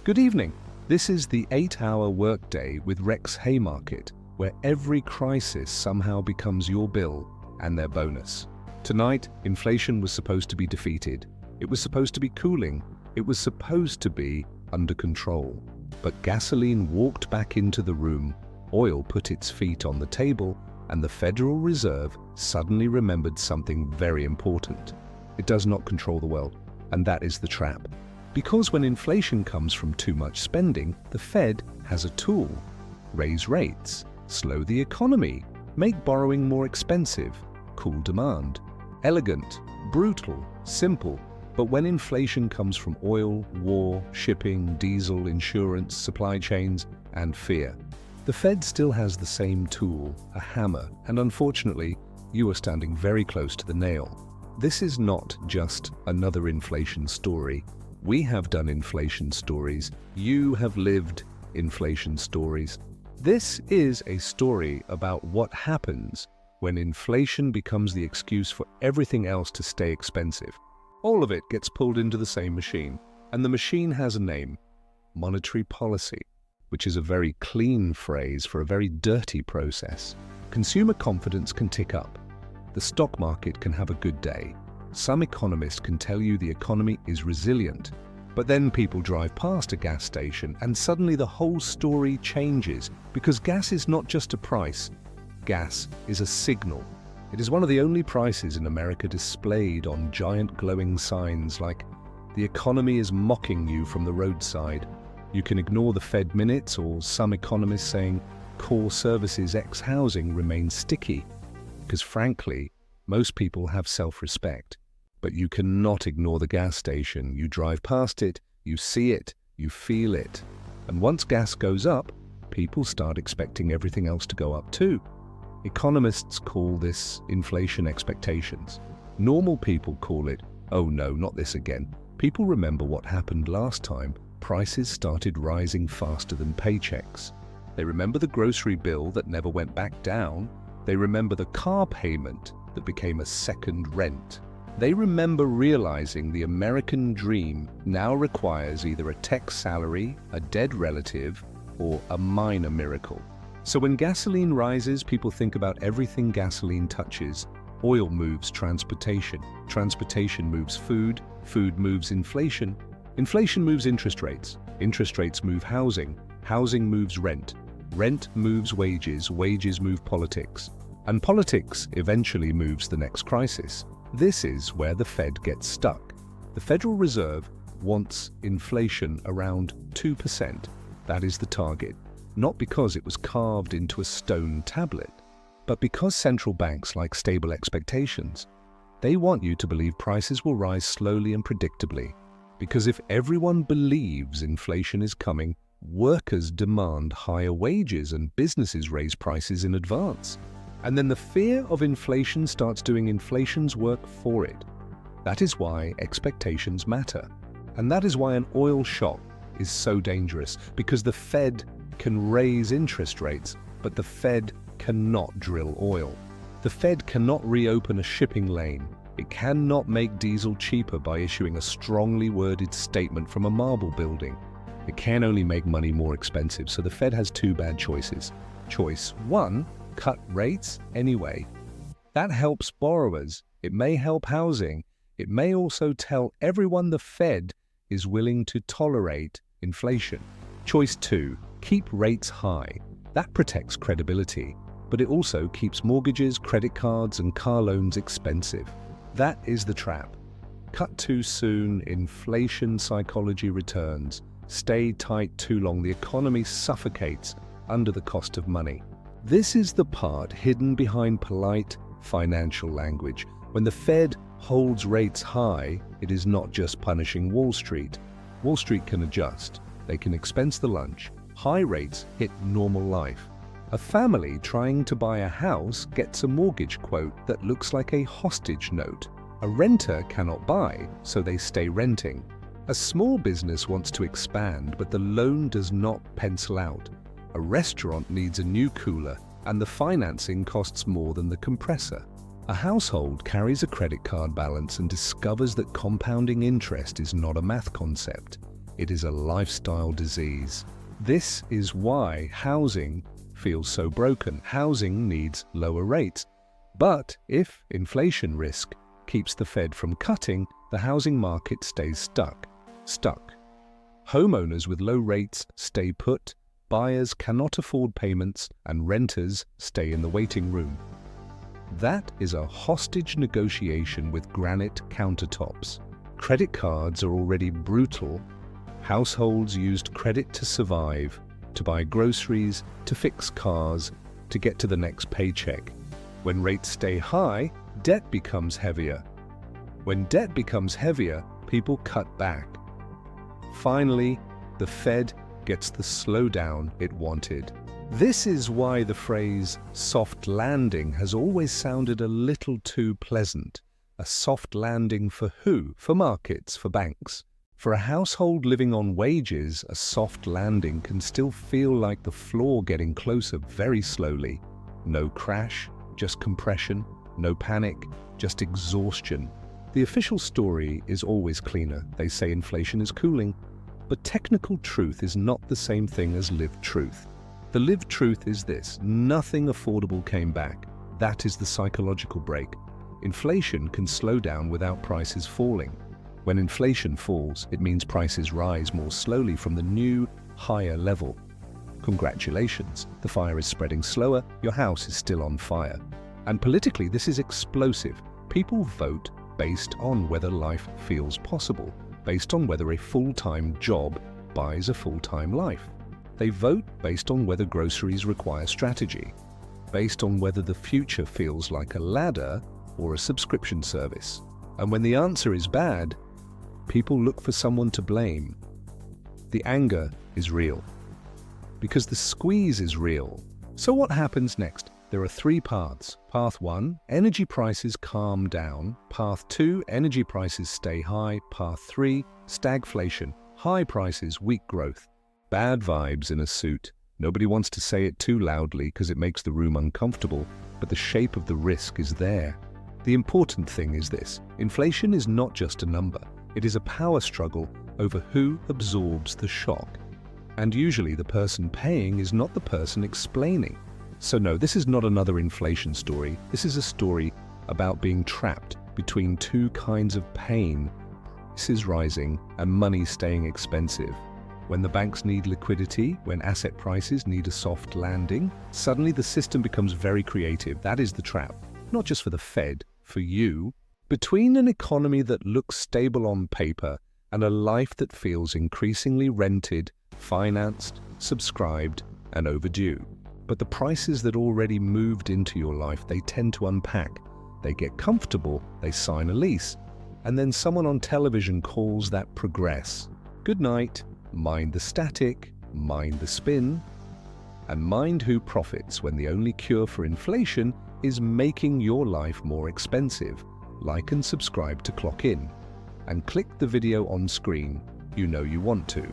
Good evening. This is the 8-hour workday with Rex Haymarket, where every crisis somehow becomes your bill and their bonus. Tonight, inflation was supposed to be defeated. It was supposed to be cooling. It was supposed to be under control. But gasoline walked back into the room, oil put its feet on the table, and the Federal Reserve suddenly remembered something very important. It does not control the world, and that is the trap. Because when inflation comes from too much spending, the Fed has a tool: raise rates, slow the economy, make borrowing more expensive, cool demand. Elegant, brutal, simple. But when inflation comes from oil, war, shipping, diesel, insurance, supply chains, and fear, the Fed still has the same tool, a hammer, and unfortunately, you are standing very close to the nail. This is not just another inflation story. We have done inflation stories. You have lived inflation stories. This is a story about what happens when inflation becomes the excuse for everything else to stay expensive. All of it gets pulled into the same machine, and the machine has a name: monetary policy, which is a very clean phrase for a very dirty process. Consumer confidence can tick up. The stock market can have a good day. Some economists can tell you the economy is resilient. But then people drive past a gas station and suddenly the whole story changes, because gas is not just a price. Gas is a signal. It is one of the only prices in America displayed on giant glowing signs like "The economy is mocking you" from the roadside. You can ignore the Fed minutes or some economists saying core services X housing remains sticky, because frankly, most people have self-respect. But you cannot ignore the gas station. You drive past it, you see it, you feel it. And once gas goes up, people start expecting everything else to go up too. Economists call this inflation expectations. Normal people call it, "Oh no, not this again." People remember what happened last time. Prices started rising faster than paychecks. They remember the grocery bill that never went back down. They remember the car payment that became a second rent. They remember realizing the American dream now requires either a tech salary, a dead relative, or a minor miracle. So when gasoline rises, people think about everything gasoline touches. Oil moves transportation. Transportation moves food. Food moves inflation. Inflation moves interest rates. Interest rates move housing. Housing moves rent. Rent moves wages. Wages move politics. And politics eventually moves the next crisis. This is where the Fed gets stuck. The Federal Reserve wants inflation around 2%. That is the target. Not because it was carved into a stone tablet, but because central banks like stable expectations. They want you to believe prices will rise slowly and predictably. Because if everyone believes inflation is coming, workers demand higher wages and businesses raise prices in advance. And then the fear of inflation starts doing inflation's work for it. That is why expectations matter. And that is why an oil shock is so dangerous, because the Fed can raise interest rates, but the Fed cannot drill oil. The Fed cannot reopen a shipping lane. It cannot make diesel cheaper by issuing a strongly worded statement from a marble building. It can only make money more expensive, so the Fed has two bad choices. Choice 1, cut rates anyway. That helps borrowers. It may help housing. It may also tell everyone the Fed is willing to tolerate inflation. Choice 2, keep rates high. That protects credibility, but it also keeps mortgages, credit cards, and car loans expensive. That is the trap. Cut too soon, inflation psychology returns. Stay tight too long, the economy suffocates under the cost of money. This is the part hidden behind polite financial language. When the Fed holds rates high, it is not just punishing Wall Street. Wall Street can adjust. They can expense the lunch. High rates hit normal life. A family trying to buy a house gets a mortgage quote that looks like a hostage note. A renter cannot buy, so they stay renting. A small business wants to expand, but the loan does not pencil out. A restaurant needs a new cooler, and the financing costs more than the compressor. A household carries a credit card balance and discovers that compounding interest is not a math concept. it is a lifestyle disease. This is why housing feels so broken. Housing needs lower rates. But if inflation risk keeps the Fed from cutting, the housing market stays stuck. Homeowners with low rates stay put, buyers cannot afford payments, and renters stay in the waiting room. That is a hostage negotiation with granite countertops. Credit cards are already brutal. Households used credit to survive, to buy groceries, to fix cars, to get to the next paycheck. When rates stay high, debt becomes heavier. When debt becomes heavier, people cut back. Finally, the Fed gets the slowdown it wanted. This is why the phrase soft landing has always sounded a little too pleasant. A soft landing for who? For markets, for banks. For a household living on wages, a soft landing can still feel like the floor getting closer very slowly. No crash, just compression. No panic, just exhaustion. The official story is always cleaner. They say inflation is cooling. But technical truth is not the same thing as lived truth. The lived truth is this: nothing affordable came back. That is the psychological break. Inflation can slow down without prices falling. When inflation falls, it means prices rise more slowly from the new, higher level. Congratulations, the fire is spreading slower, your house is still on fire. And politically, this is explosive. People vote based on whether life feels possible, based on whether a full-time job buys a full-time life. They vote based on whether groceries require strategy, based on whether the future feels like a ladder or a subscription service. And when the answer is bad, people look for someone to blame. The anger is real, because the squeeze is real. So what happens next? There are three paths. Path 1, energy prices calm down. Path 2, energy prices stay high. Path 3, stagflation, high prices, weak growth. Bad vibes in a suit. Nobody wants to say it too loudly because it makes the room uncomfortable, but the shape of the risk is there. The important thing is this: inflation is not just a number. It is a power struggle over who absorbs the shock. And usually the person paying is not the person explaining. So no, this is not another inflation story. This is a story about being trapped between two kinds of pain: prices rising and money staying expensive. When the banks need liquidity, when asset prices need a soft landing, suddenly the system becomes very creative. That is the trap. Not just for the Fed, for you. Between an economy that looks stable on paper and a life that feels increasingly rented, financed, subscribed, and overdue. But the prices that already moved into your life, they tend to unpack. They get comfortable, they sign a lease, and then someone on television calls that progress. Good night, mind the static, mind the spin, and mind who profits when the only cure for inflation is making your life more expensive. Like and subscribe to Clock In, and click the video on screen you know you want to.